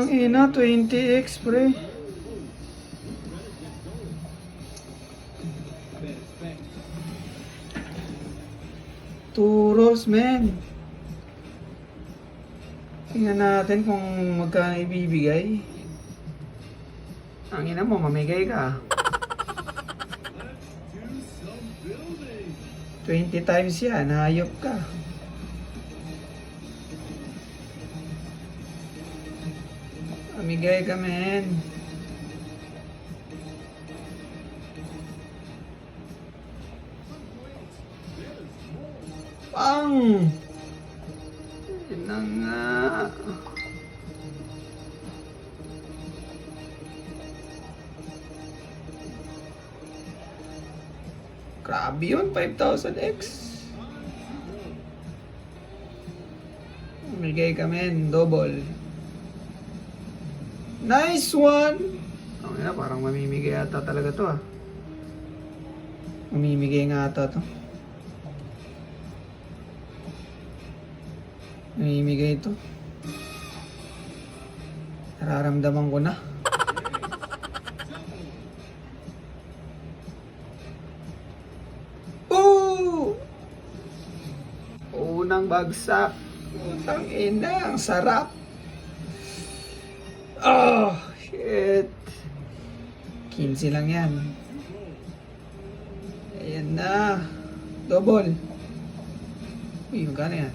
Putang ina, 20x pre. Two rolls, men. Tingnan natin kung magkano ibibigay. Ang ina mo, mamigay ka. 20 times yan, hayop ka. Mamigay ka, men. Pang! Yun na nga. Grabe yun, 5,000x. Mamigay ka, men. Double. Nice one! Okay na, parang mamimigay ata talaga to ah. Mamimigay nga ata to. Namimigay ito. Nararamdaman ko na. Oh! Unang bagsak. Utang ina, ang sarap. Oh, shit. 15 lang yan. Ayan na. Double. Uy, magkano yan?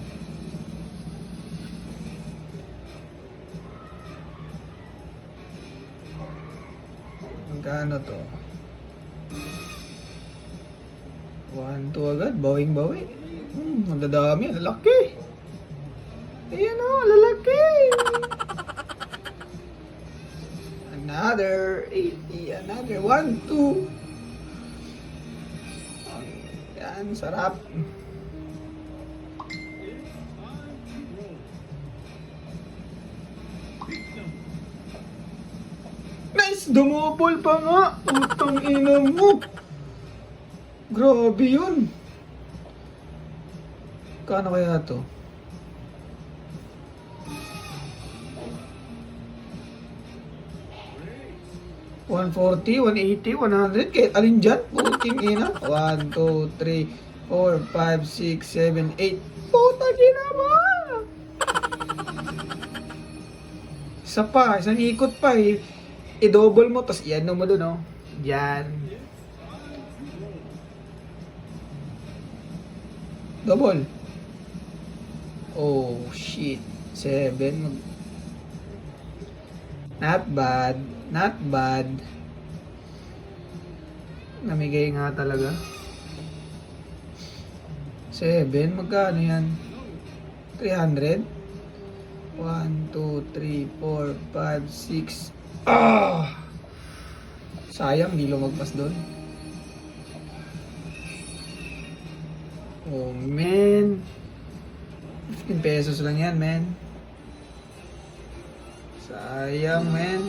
Magkano to? 1, 2 agad. Bawing-bawi. Ang dadami. Lalaki. Ayan o, lalaki. Another 80. Another 1, 2. Yan, sarap. Nice! Dumobol pa nga! Utang ina mo! Grabe yun! Kano kaya to? $140, $180, $100. Kahit alin dyan? Puting ina. 1, 2, 3, 4, 5, 6, 7, 8. Putang ina mo! Isa pa, isang ikot pa eh. I-double mo, tapos i-ano mo dun, oh. Diyan. Double. Oh, shit. 7. Not bad. Not bad. Namigay nga talaga. 7. Magkano yan? 300? 1, 2, 3, 4, 5, 6. Ah! Sayang, di lumagpas doon. Oh, man. 15 pesos lang yan, man. Sayang, man.